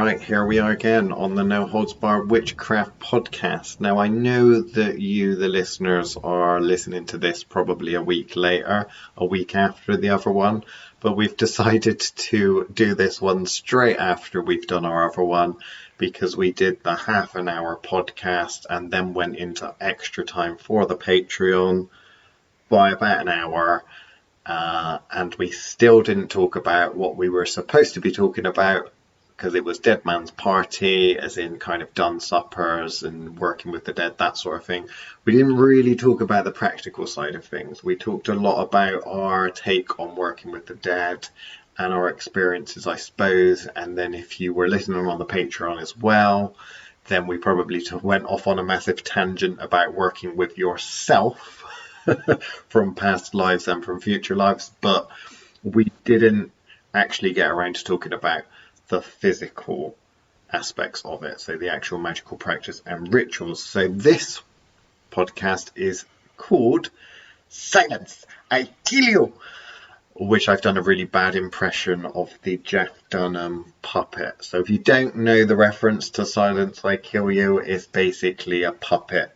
Right, here we are again on the No Holds Barred Witchcraft podcast. Now, I know that you, the listeners, are listening to this probably a week later, a week after the other one, but we've decided to do this one straight after we've done our other one because we did the half an hour podcast and then went into extra time for the Patreon by about an hour. And we still didn't talk about what we were supposed to be talking about, because it was Dead Man's Party, as in kind of done suppers and working with the dead, that sort of thing. We didn't really talk about the practical side of things. We talked a lot about our take on working with the dead and our experiences, I suppose. And then if you were listening on the Patreon as well, then we probably went off on a massive tangent about working with yourself from past lives and from future lives. But we didn't actually get around to talking about the physical aspects of it, so the actual magical practice and rituals. So this podcast is called Silence, I Kill You, which I've done a really bad impression of the Jeff Dunham puppet. So if you don't know the reference to Silence, I Kill You, it's basically a puppet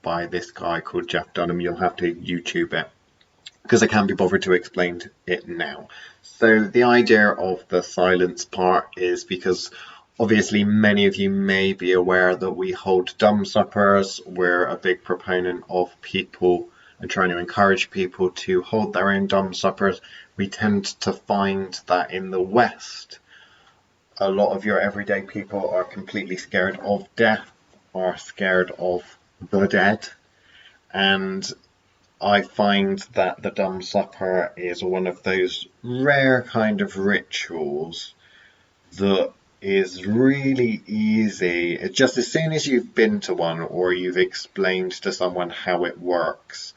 by this guy called Jeff Dunham. You'll have to YouTube it, because I can't be bothered to explain it now. So the idea of the silence part is because obviously many of you may be aware that we hold dumb suppers. We're a big proponent of people and trying to encourage people to hold their own dumb suppers. We tend to find that in the West, a lot of your everyday people are completely scared of death, are scared of the dead, and I find that the Dumb Supper is one of those rare kind of rituals that is really easy. It's just as soon as you've been to one or you've explained to someone how it works,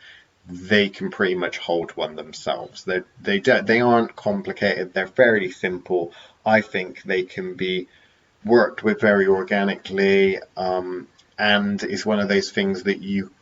they can pretty much hold one themselves. They aren't complicated. They're fairly simple. I think they can be worked with very organically. And it's one of those things that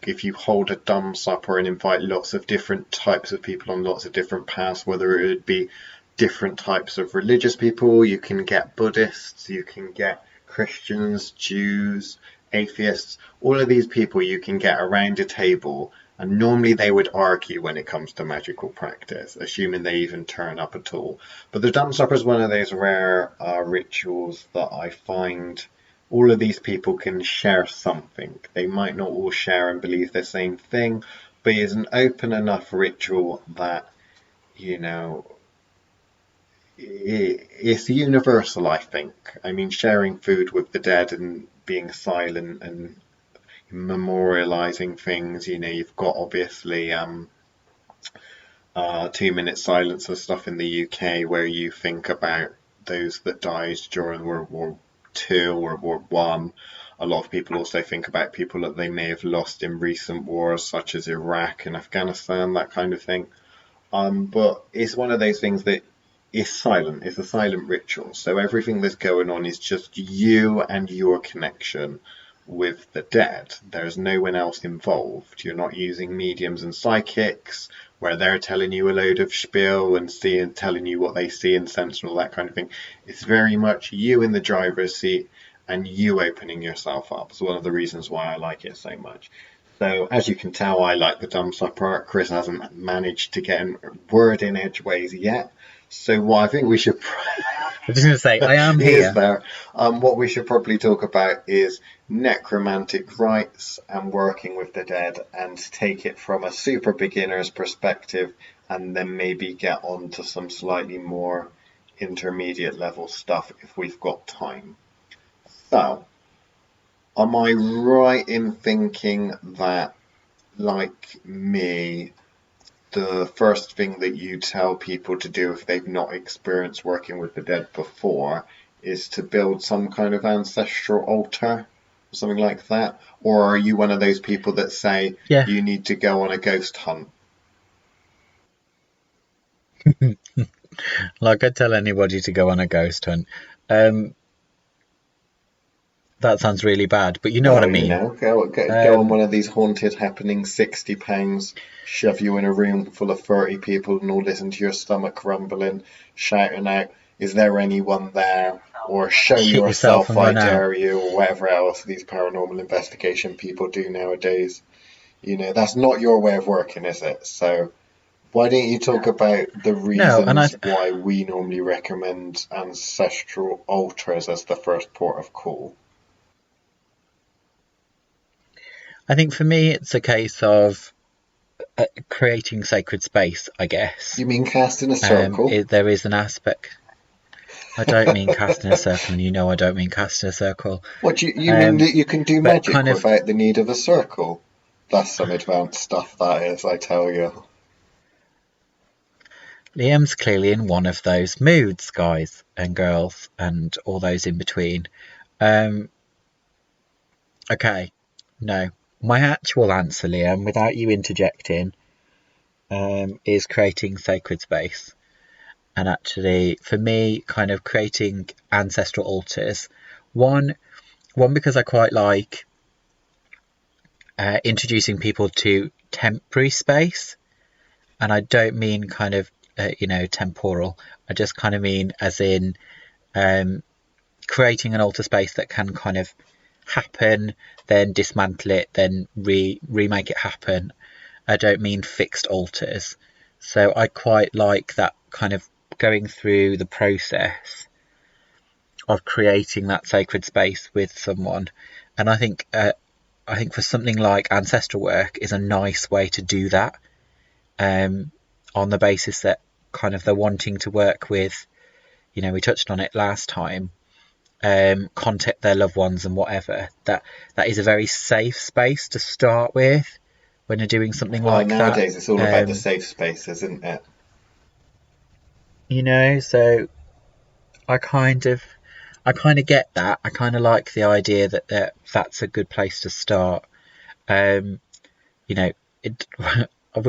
if you hold a dumb supper and invite lots of different types of people on lots of different paths, whether it would be different types of religious people, you can get Buddhists, you can get Christians, Jews, atheists, all of these people you can get around a table, and normally they would argue when it comes to magical practice, assuming they even turn up at all. But the dumb supper is one of those rare rituals that I find all of these people can share something. They might not all share and believe the same thing, but it's an open enough ritual that, it's universal, I think. I mean, sharing food with the dead and being silent and memorializing things, you've got obviously 2-minute silence and stuff in the UK where you think about those that died during World War II, World War I. A lot of people also think about people that they may have lost in recent wars, such as Iraq and Afghanistan, that kind of thing. But it's one of those things that is silent. It's a silent ritual. So everything that's going on is just you and your connection with the dead. There's no one else involved. You're not using mediums and psychics where they're telling you a load of spiel and telling you what they see and sense and all that kind of thing. It's very much you in the driver's seat and you opening yourself up. It's one of the reasons why I like it so much. So as you can tell, I like the Dumb Supper. Chris hasn't managed to get a word in edgeways yet. So what I think we should... I'm just going to say, I am here. There. What we should probably talk about is necromantic rites and working with the dead, and take it from a super beginner's perspective, and then maybe get on to some slightly more intermediate level stuff if we've got time. So, am I right in thinking that, like me, the first thing that you tell people to do if they've not experienced working with the dead before is to build some kind of ancestral altar or something like that? Or are you one of those people that say you need to go on a ghost hunt? Like I'd tell anybody to go on a ghost hunt. That sounds really bad, but you know what I mean. Go on one of these haunted happenings, £60, shove you in a room full of 30 people and all listen to your stomach rumbling, shouting out, "Is there anyone there?" or show Shit yourself yourself, and I run out. dare you, or whatever else these paranormal investigation people do nowadays. You know, that's not your way of working, is it? So why don't you talk about the No, and reasons why we normally recommend ancestral altars as the first port of call? I think for me it's a case of creating sacred space, I guess. You mean cast in a circle? There is an aspect. I don't mean cast in a circle, and you know I don't mean cast in a circle. What, you mean that you can do But magic kind of, without the need of a circle? That's some advanced stuff, that is, I tell you. Liam's clearly in one of those moods, guys and girls, and all those in between. Okay, no. My actual answer, Liam, without you interjecting, is creating sacred space. And actually, for me, kind of creating ancestral altars. One because I quite like introducing people to temporary space, and I don't mean kind of temporal. I just kind of mean as in creating an altar space that can kind of happen, then dismantle it, then remake it happen. I don't mean fixed altars. So I quite like that kind of going through the process of creating that sacred space with someone. And I think for something like ancestral work is a nice way to do that, on the basis that kind of they're wanting to work with, we touched on it last time, contact their loved ones and whatever. That is a very safe space to start with when you're doing something like nowadays that. Nowadays it's all about the safe space, isn't it? So I kind of get that. I kind of like the idea that that's a good place to start. We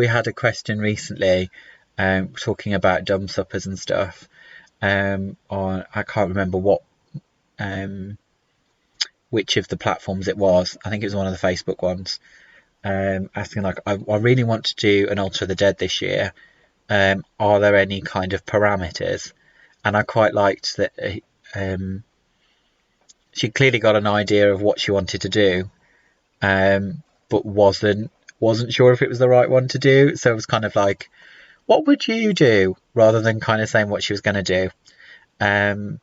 had a question recently, talking about dumb suppers and stuff. On I can't remember which of the platforms it was. I think it was one of the Facebook ones. Asking like, I really want to do an Altar of the Dead this year. Are there any kind of parameters? And I quite liked that she clearly got an idea of what she wanted to do, but wasn't sure if it was the right one to do. So it was kind of like, what would you do? Rather than kind of saying what she was going to do. And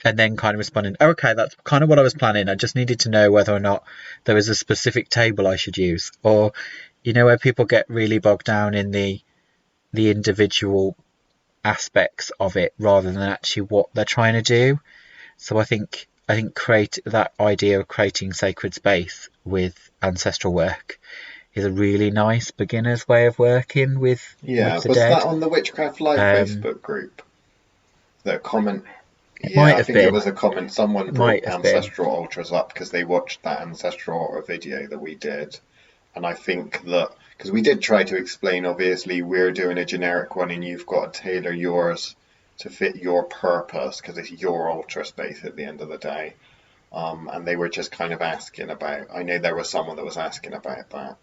then kind of responding, oh, okay, that's kind of what I was planning. I just needed to know whether or not there was a specific table I should use. Or, where people get really bogged down in the individual aspects of it rather than actually what they're trying to do. So I think create that idea of creating sacred space with ancestral work is a really nice beginner's way of working with the dead. Was that on the Witchcraft Live Facebook group? That comment? I think it was a comment. Someone brought ancestral altars up because they watched that ancestral altar video that we did. And I think that, because we did try to explain, obviously, we're doing a generic one and you've got to tailor yours to fit your purpose because it's your altar space at the end of the day. And they were just kind of asking about, I know there was someone that was asking about that.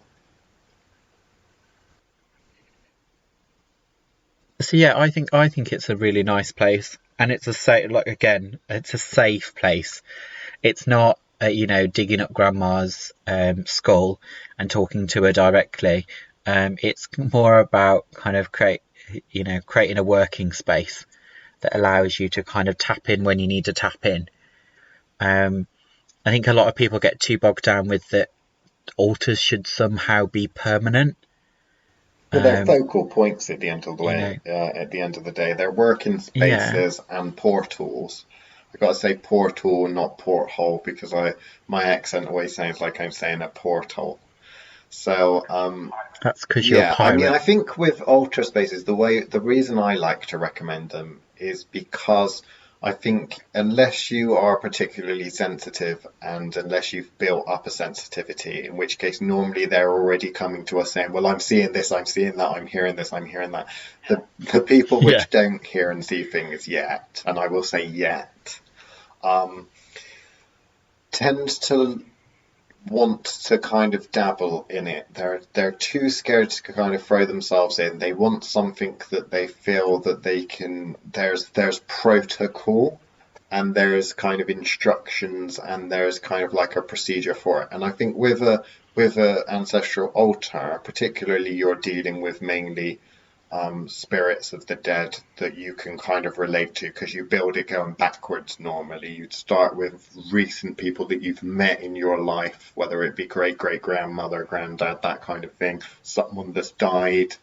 So yeah, I think it's a really nice place, and it's a safe place. It's not digging up grandma's skull and talking to her directly. It's more about kind of creating a working space that allows you to kind of tap in when you need to tap in. I think a lot of people get too bogged down with that altars should somehow be permanent. Well, they're focal points at the end of the way. At the end of the day, they're working spaces and portals. I've got to say portal, not porthole, because my accent always sounds like I'm saying a portal. So that's because you're a pirate. I mean, I think with altar spaces, the reason I like to recommend them is because I think unless you are particularly sensitive and unless you've built up a sensitivity, in which case normally they're already coming to us saying, well, I'm seeing this, I'm seeing that, I'm hearing this, I'm hearing that. The people which don't hear and see things yet, and I will say yet, tend to want to kind of dabble in it. They're too scared to kind of throw themselves in. They want something that they feel that they can. There's protocol and there's kind of instructions, and there's kind of like a procedure for it. And I think with a ancestral altar, particularly, you're dealing with mainly spirits of the dead that you can kind of relate to, because you build it going backwards. Normally you'd start with recent people that you've met in your life, whether it be great grandmother, granddad, that kind of thing, someone that's died,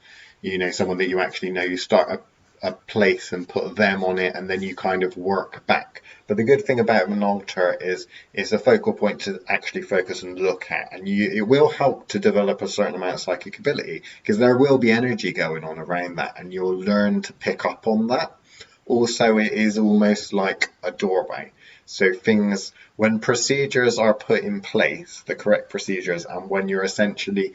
someone that you actually know. You start a place and put them on it, and then you kind of work back. But the good thing about an altar is it's a focal point to actually focus and look at, and it will help to develop a certain amount of psychic ability, because there will be energy going on around that, and you'll learn to pick up on that. Also, it is almost like a doorway. So things, when procedures are put in place, the correct procedures, and when you're essentially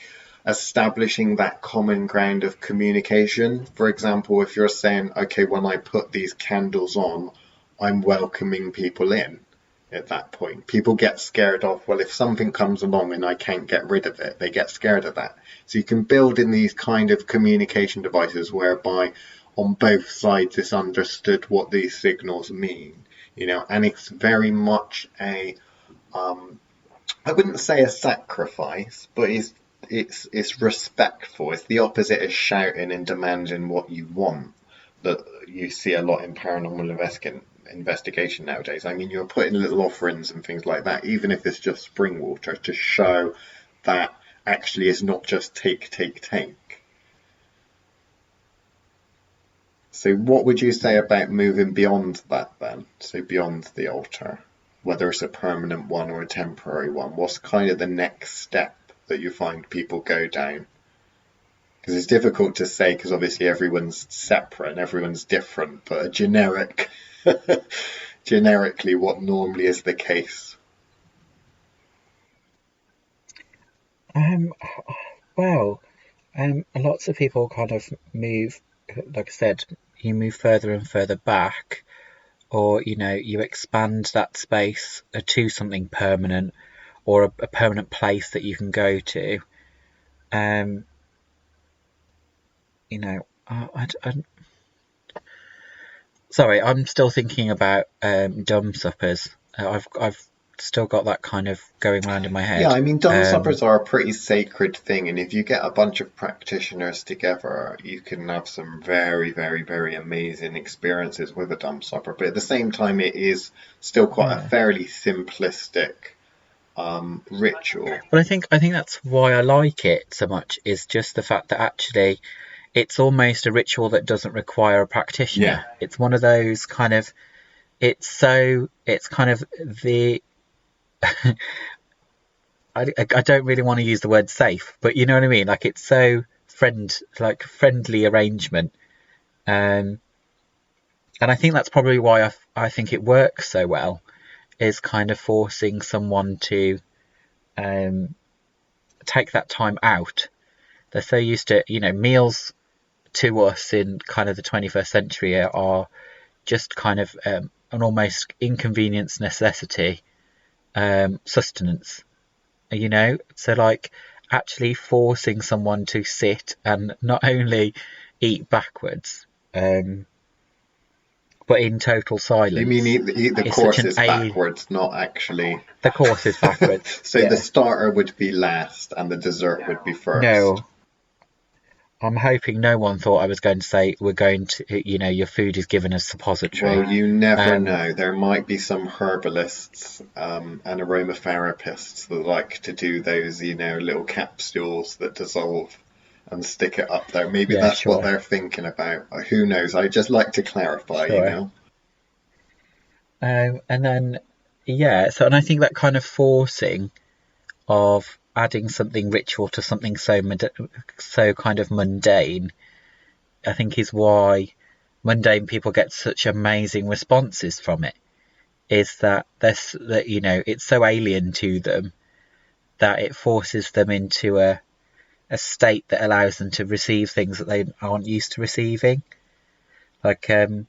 establishing that common ground of communication. For example, if you're saying, okay, when I put these candles on, I'm welcoming people in. At that point, people get scared of, well, if something comes along and I can't get rid of it, they get scared of that. So you can build in these kind of communication devices whereby on both sides it's understood what these signals mean, and it's very much I wouldn't say a sacrifice, but it's respectful. It's the opposite of shouting and demanding what you want, that you see a lot in paranormal investigation nowadays. I mean, you're putting little offerings and things like that, even if it's just spring water, to show that actually it's not just take. So what would you say about moving beyond that then? So beyond the altar, whether it's a permanent one or a temporary one, what's kind of the next step that you find people go down? Because it's difficult to say, because obviously everyone's separate and everyone's different, but a generically, what normally is the case? Well, lots of people kind of move, like I said, you move further and further back, or you expand that space to something permanent, or a permanent place that you can go to. Sorry, I'm still thinking about dumb suppers. I've still got that kind of going around in my head. Yeah, I mean, dumb suppers are a pretty sacred thing, and if you get a bunch of practitioners together, you can have some very, very, very amazing experiences with a dumb supper. But at the same time, it is still quite a fairly simplistic ritual. But I think that's why I like it so much, is just the fact that actually it's almost a ritual that doesn't require a practitioner. Yeah. It's one of those kind of, it's kind of the I don't really want to use the word safe, but you know what I mean? Like, it's so friendly arrangement. And I think that's probably why I think it works so well, is kind of forcing someone to take that time out. They're so used to, meals to us in kind of the 21st century are just kind of an almost inconvenience necessity, sustenance, so like actually forcing someone to sit and not only eat backwards, but in total silence. You mean eat the courses backwards, not actually... The course is backwards. So yeah. The starter would be last and the dessert would be first. No. I'm hoping no one thought I was going to say we're going to, your food is given as suppository. Well, you never know. There might be some herbalists and aromatherapists that like to do those, little capsules that dissolve and stick it up there. Maybe that's what they're thinking about. Who knows? I just like to clarify, And then, and I think that kind of forcing of adding something ritual to something so kind of mundane, I think is why mundane people get such amazing responses from it, is that it's so alien to them that it forces them into a state that allows them to receive things that they aren't used to receiving. Like that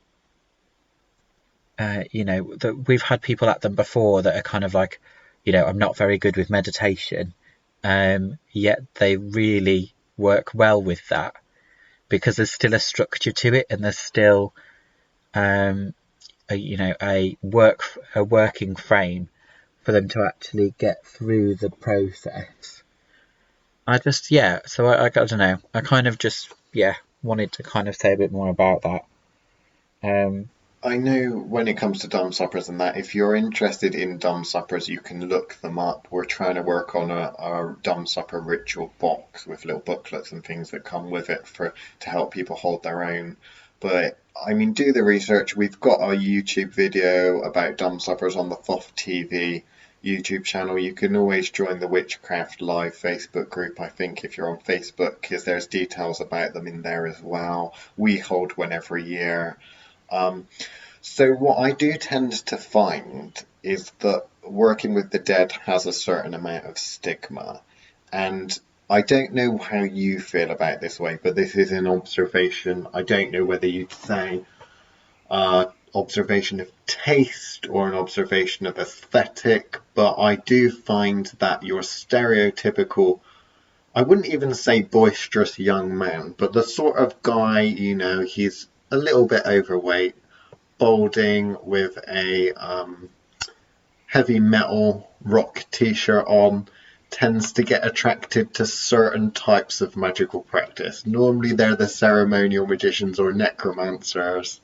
we've had people at them before that are kind of like, I'm not very good with meditation, yet they really work well with that, because there's still a structure to it, and there's still a working frame for them to actually get through the process. So I don't know. I kind of just wanted to kind of say a bit more about that. I know when it comes to dumb suppers and that, if you're interested in dumb suppers, you can look them up. We're trying to work on a dumb supper ritual box with little booklets and things that come with it to help people hold their own. But I mean, do the research. We've got a YouTube video about dumb suppers on the Thoth TV YouTube channel. You can always join the Witchcraft Live Facebook group, I think, if you're on Facebook, because there's details about them in there as well. We hold one every year. So what I do tend to find is that working with the dead has a certain amount of stigma. And I don't know how you feel about this way, but this is an observation. I don't know whether you'd say observation of taste or an observation of aesthetic, but I do find that your stereotypical, I wouldn't even say boisterous young man, but the sort of guy, he's a little bit overweight, balding, with a heavy metal rock t-shirt on, tends to get attracted to certain types of magical practice. Normally they're the ceremonial magicians or necromancers,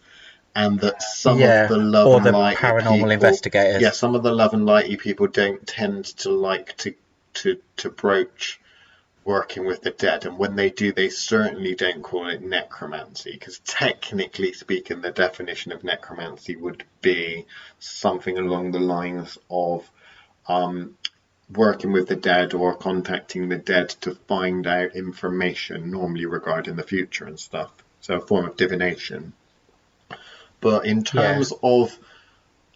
and that some of the love and lighty paranormal investigators. Some of the love and lighty people don't tend to like to broach working with the dead, and when they do, they certainly don't call it necromancy, because technically speaking, the definition of necromancy would be something along the lines of working with the dead or contacting the dead to find out information, normally regarding the future and stuff. So a form of divination. But in terms of,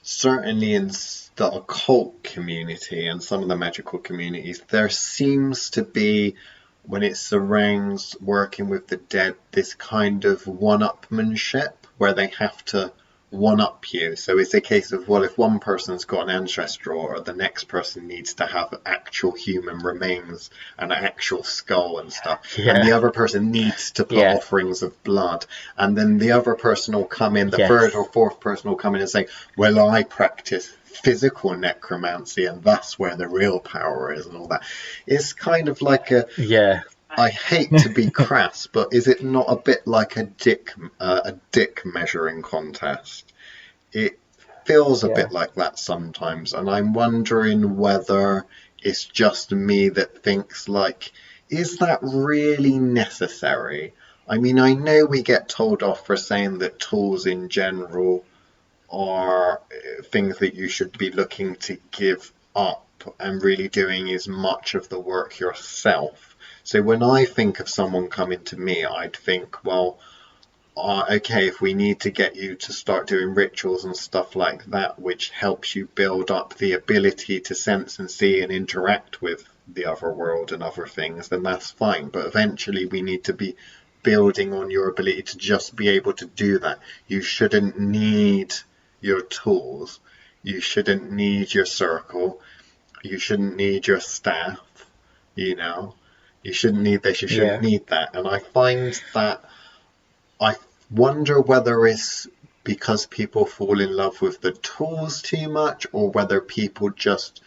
certainly in the occult community and some of the magical communities, there seems to be, when it surrounds working with the dead, this kind of one-upmanship where they have to one-up you. So it's a case of, well, if one person's got an ancestral, the next person needs to have actual human remains and an actual skull and stuff. And the other person needs to put offerings of blood. And then the other person will come in, the third or fourth person will come in and say, well, I practice physical necromancy and that's where the real power is and all that. It's kind of like I hate to be crass, but is it not a bit like a dick measuring contest? It feels a bit like that sometimes, and I'm wondering whether it's just me that thinks, like, is that really necessary? I mean, I know we get told off for saying that tools in general are things that you should be looking to give up and really doing as much of the work yourself. So when I think of someone coming to me, I'd think, well, okay, if we need to get you to start doing rituals and stuff like that, which helps you build up the ability to sense and see and interact with the other world and other things, then that's fine. But eventually we need to be building on your ability to just be able to do that. You shouldn't need your tools. You shouldn't need your circle. You shouldn't need your staff, You shouldn't need this, you shouldn't need that. And I find that, I wonder whether it's because people fall in love with the tools too much, or whether people just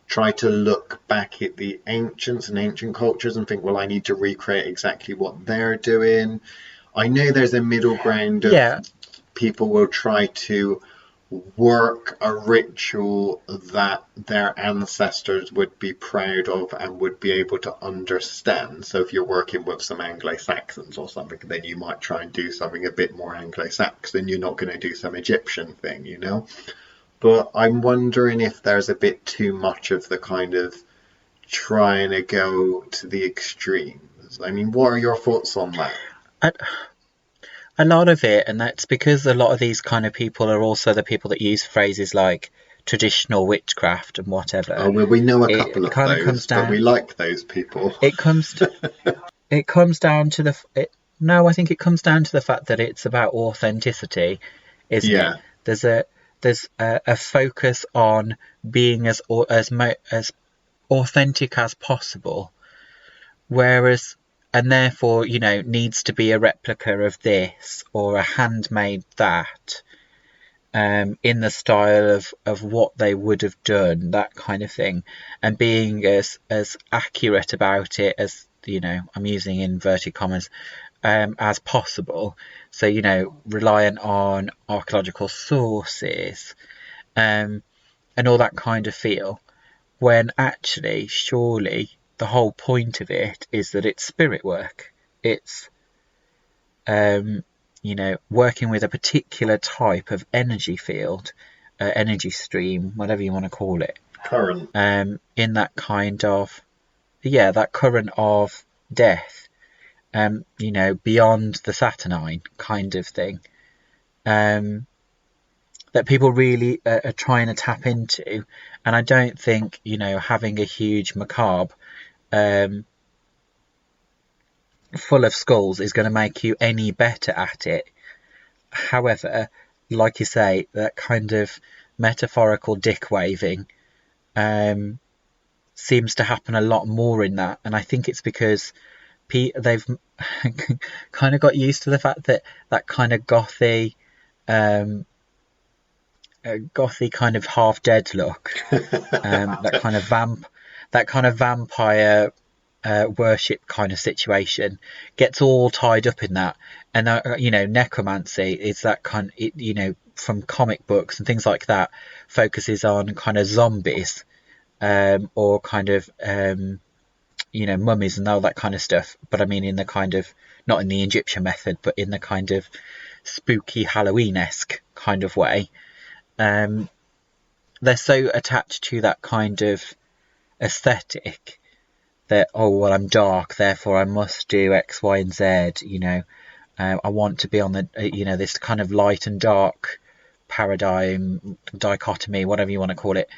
try to look back at the ancients and ancient cultures and think, well, I need to recreate exactly what they're doing. I know there's a middle ground of people will try to work a ritual that their ancestors would be proud of and would be able to understand. So if you're working with some Anglo-Saxons or something, then you might try and do something a bit more Anglo-Saxon. You're not going to do some Egyptian thing, But I'm wondering if there's a bit too much of the kind of trying to go to the extremes. I mean, what are your thoughts on that? A lot of it, and that's because a lot of these kind of people are also the people that use phrases like traditional witchcraft and whatever. Oh, well, we know a couple of those, but we like those people. It comes down to I think it comes down to the fact that it's about authenticity, isn't it? There's a focus on being as authentic as possible, whereas. And therefore, needs to be a replica of this or a handmade that. in the style of what they would have done, that kind of thing, and being as accurate about it as, I'm using inverted commas, as possible. So, reliant on archaeological sources, and all that kind of feel, when actually, surely, the whole point of it is that it's spirit work. It's, working with a particular type of energy field, energy stream, whatever you want to call it. Current. In that kind of, that current of death, beyond the Saturnine kind of thing, that people really are trying to tap into. And I don't think, having a huge macabre full of skulls is going to make you any better at it. However, like you say, that kind of metaphorical dick waving seems to happen a lot more in that, and I think it's because they've kind of got used to the fact that kind of gothy kind of half dead look, that kind of vampire worship kind of situation gets all tied up in that. And necromancy is that kind, from comic books and things like that, focuses on kind of zombies, or kind of mummies and all that kind of stuff. But I mean, in the kind of, not in the Egyptian method, but in the kind of spooky Halloween-esque kind of way. They're so attached to that kind of aesthetic that, I'm dark, therefore I must do X, Y, and Z. I want to be on the, this kind of light and dark paradigm, dichotomy, whatever you want to call it,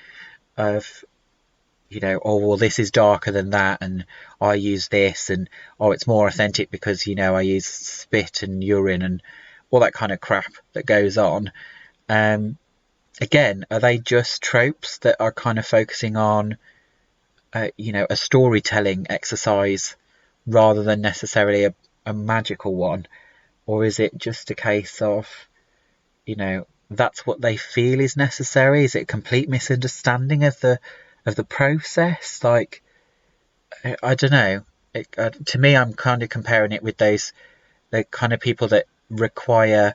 of, this is darker than that, and I use this, and it's more authentic because, I use spit and urine and all that kind of crap that goes on. Again, are they just tropes that are kind of focusing on, a storytelling exercise rather than necessarily a magical one? Or is it just a case of, that's what they feel is necessary? Is it a complete misunderstanding of the process? Like, I don't know. To me, I'm kind of comparing it with the kind of people that require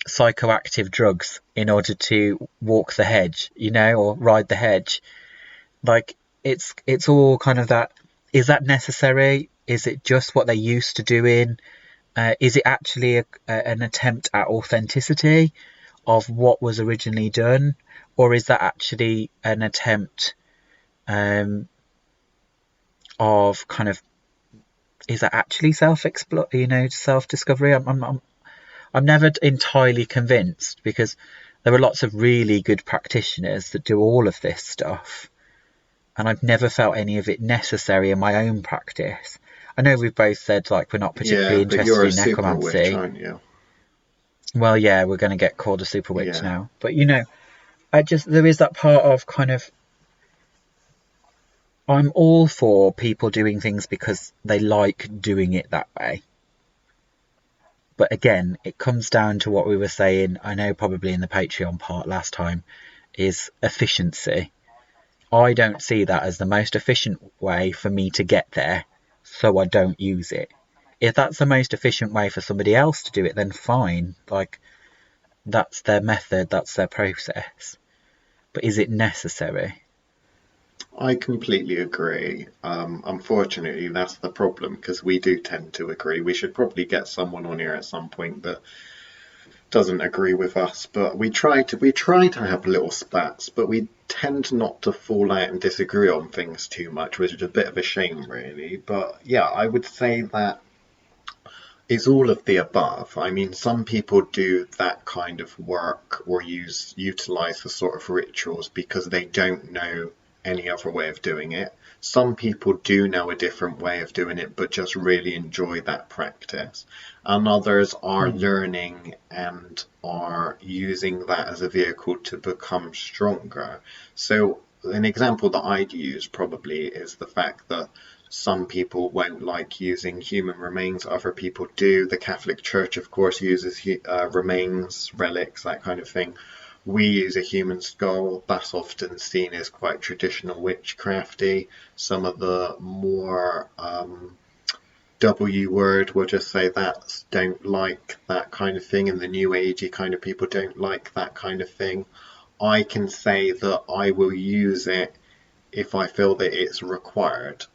psychoactive drugs in order to walk the hedge, or ride the hedge. Like, it's all kind of that. Is that necessary? Is it just what they used to doing? Is it actually an attempt at authenticity of what was originally done? Or is that actually an attempt of kind of, is that actually self-discovery? I'm never entirely convinced, because there are lots of really good practitioners that do all of this stuff, and I've never felt any of it necessary in my own practice. I know we've both said, like, we're not particularly interested in necromancy. Super witch, aren't you? Well, yeah, we're going to get called a super witch now. But, there is that part of kind of, I'm all for people doing things because they like doing it that way. But again, it comes down to what we were saying, I know probably in the Patreon part last time, is efficiency. I don't see that as the most efficient way for me to get there, so I don't use it. If that's the most efficient way for somebody else to do it, then fine. Like, that's their method, that's their process. But is it necessary? I completely agree. Unfortunately, that's the problem, because we do tend to agree. We should probably get someone on here at some point that doesn't agree with us, but we try to have little spats, but we tend not to fall out and disagree on things too much, which is a bit of a shame, really. But yeah, I would say that it's all of the above. I mean, some people do that kind of work or utilize the sort of rituals because they don't know any other way of doing it. Some people do know a different way of doing it, but just really enjoy that practice. And others are learning and are using that as a vehicle to become stronger. So an example that I'd use probably is the fact that Some people won't like using human remains, other people do. The Catholic Church, of course, uses remains, relics, that kind of thing. We use a human skull. That's often seen as quite traditional witchcrafty. Some of the more W word, we'll just say that, don't like that kind of thing, and the new agey kind of people don't like that kind of thing. I can say that I will use it if I feel that it's required.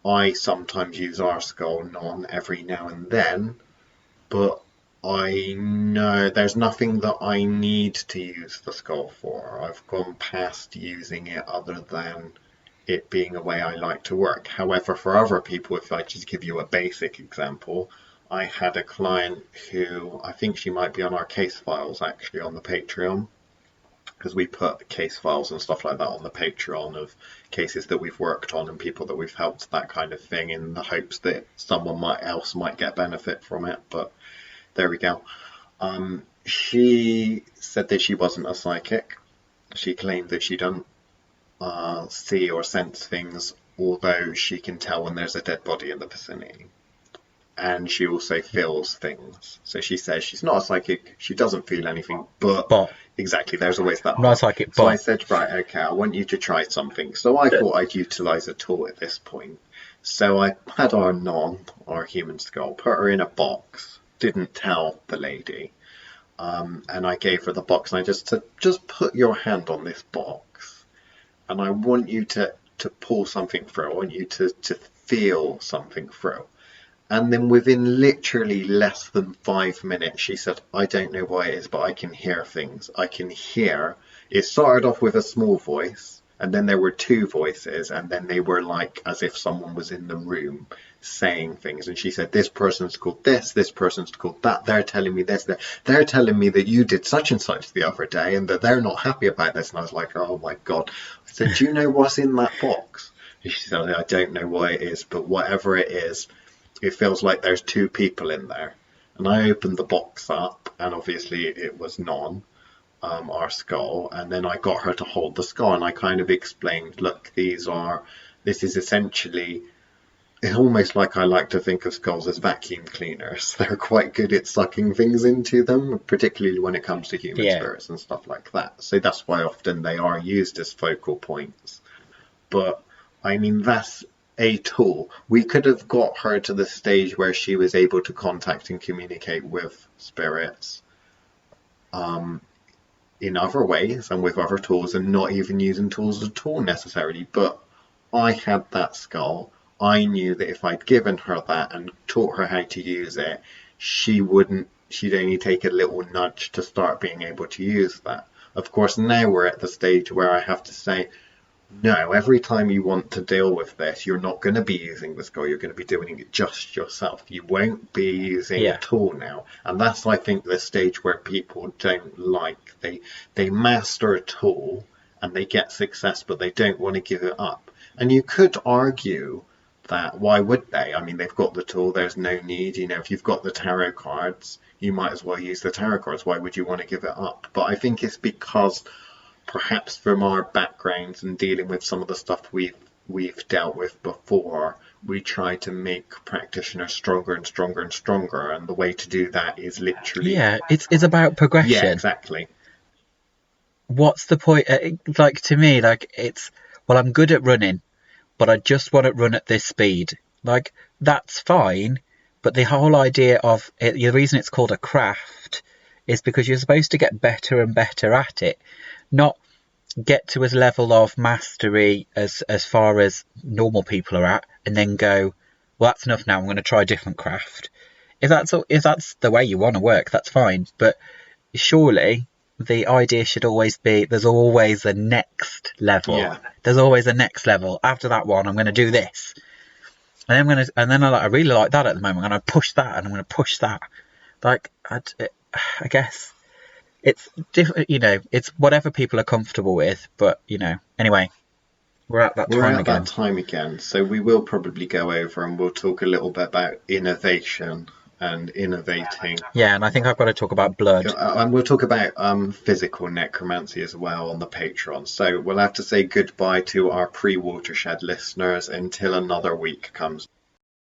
I sometimes use our skull non every now and then, but I know there's nothing that I need to use the skull for. I've gone past using it other than it being a way I like to work. However, for other people, if I just give you a basic example, I had a client who, I think she might be on our case files actually on the Patreon, because we put case files and stuff like that on the Patreon of cases that we've worked on and people that we've helped, that kind of thing, in the hopes that someone else might get benefit from it. But there we go. She said that she wasn't a psychic. She claimed that she don't see or sense things, although she can tell when there's a dead body in the vicinity. And she also feels things. So she says she's not a psychic, she doesn't feel anything, but exactly, there's always that. Not a psychic, so but. I said, right, okay, I want you to try something. So I thought I'd utilise a tool at this point. So I had our human skull, put her in a box, didn't tell the lady, and I gave her the box, and I just said, just put your hand on this box, and I want you to pull something through. I want you to feel something through. And then within literally less than 5 minutes, she said, I don't know why it is, but I can hear things. I can hear. It started off with a small voice, and then there were 2 voices, and then they were like as if someone was in the room saying things. And she said, this person's called this person's called that. They're telling me this. They're telling me that you did such and such the other day, and that they're not happy about this. And I was like, oh my God. I said, do you know what's in that box? And she said, I don't know what it is, but whatever it is, it feels like there's 2 people in there. And I opened the box up, and obviously it was our skull. And then I got her to hold the skull, and I kind of explained, look, this is essentially, it's almost like I like to think of skulls as vacuum cleaners. They're quite good at sucking things into them, particularly when it comes to human spirits and stuff like that. So that's why often they are used as focal points. But I mean, that's a tool. We could have got her to the stage where she was able to contact and communicate with spirits in other ways and with other tools, and not even using tools at all necessarily. But I had that skull. I knew that if I'd given her that and taught her how to use it, she'd only take a little nudge to start being able to use that. Of course, now we're at the stage where I have to say, no, every time you want to deal with this, you're not going to be using the skull. You're going to be doing it just yourself. You won't be using a tool now. And that's, I think, the stage where people don't like. They master a tool and they get success, but they don't want to give it up. And you could argue that, why would they? I mean, they've got the tool. There's no need. If you've got the tarot cards, you might as well use the tarot cards. Why would you want to give it up? But I think it's because, perhaps from our backgrounds and dealing with some of the stuff we've dealt with before, we try to make practitioners stronger and stronger and stronger, and the way to do that is literally it's about progression. Yeah, exactly. What's the point? Like, to me, like, it's, well, I'm good at running, but I just want to run at this speed. Like, that's fine, but the whole idea of it, the reason it's called a craft is because you're supposed to get better and better at it, not get to a level of mastery as far as normal people are at, and then go, well, that's enough now, I'm going to try a different craft. If that's the way you want to work, that's fine. But surely the idea should always be, there's always a next level. Yeah. There's always a next level. After that one, I'm going to do this. And then I really like that at the moment. I'm going to push that, and I'm going to push that. Like, I guess it's different, it's whatever people are comfortable with. But, anyway, we're at that time again. So we will probably go over and we'll talk a little bit about innovation and innovating. Yeah, and I think I've got to talk about blood. And we'll talk about physical necromancy as well on the Patreon. So we'll have to say goodbye to our pre-Watershed listeners until another week comes.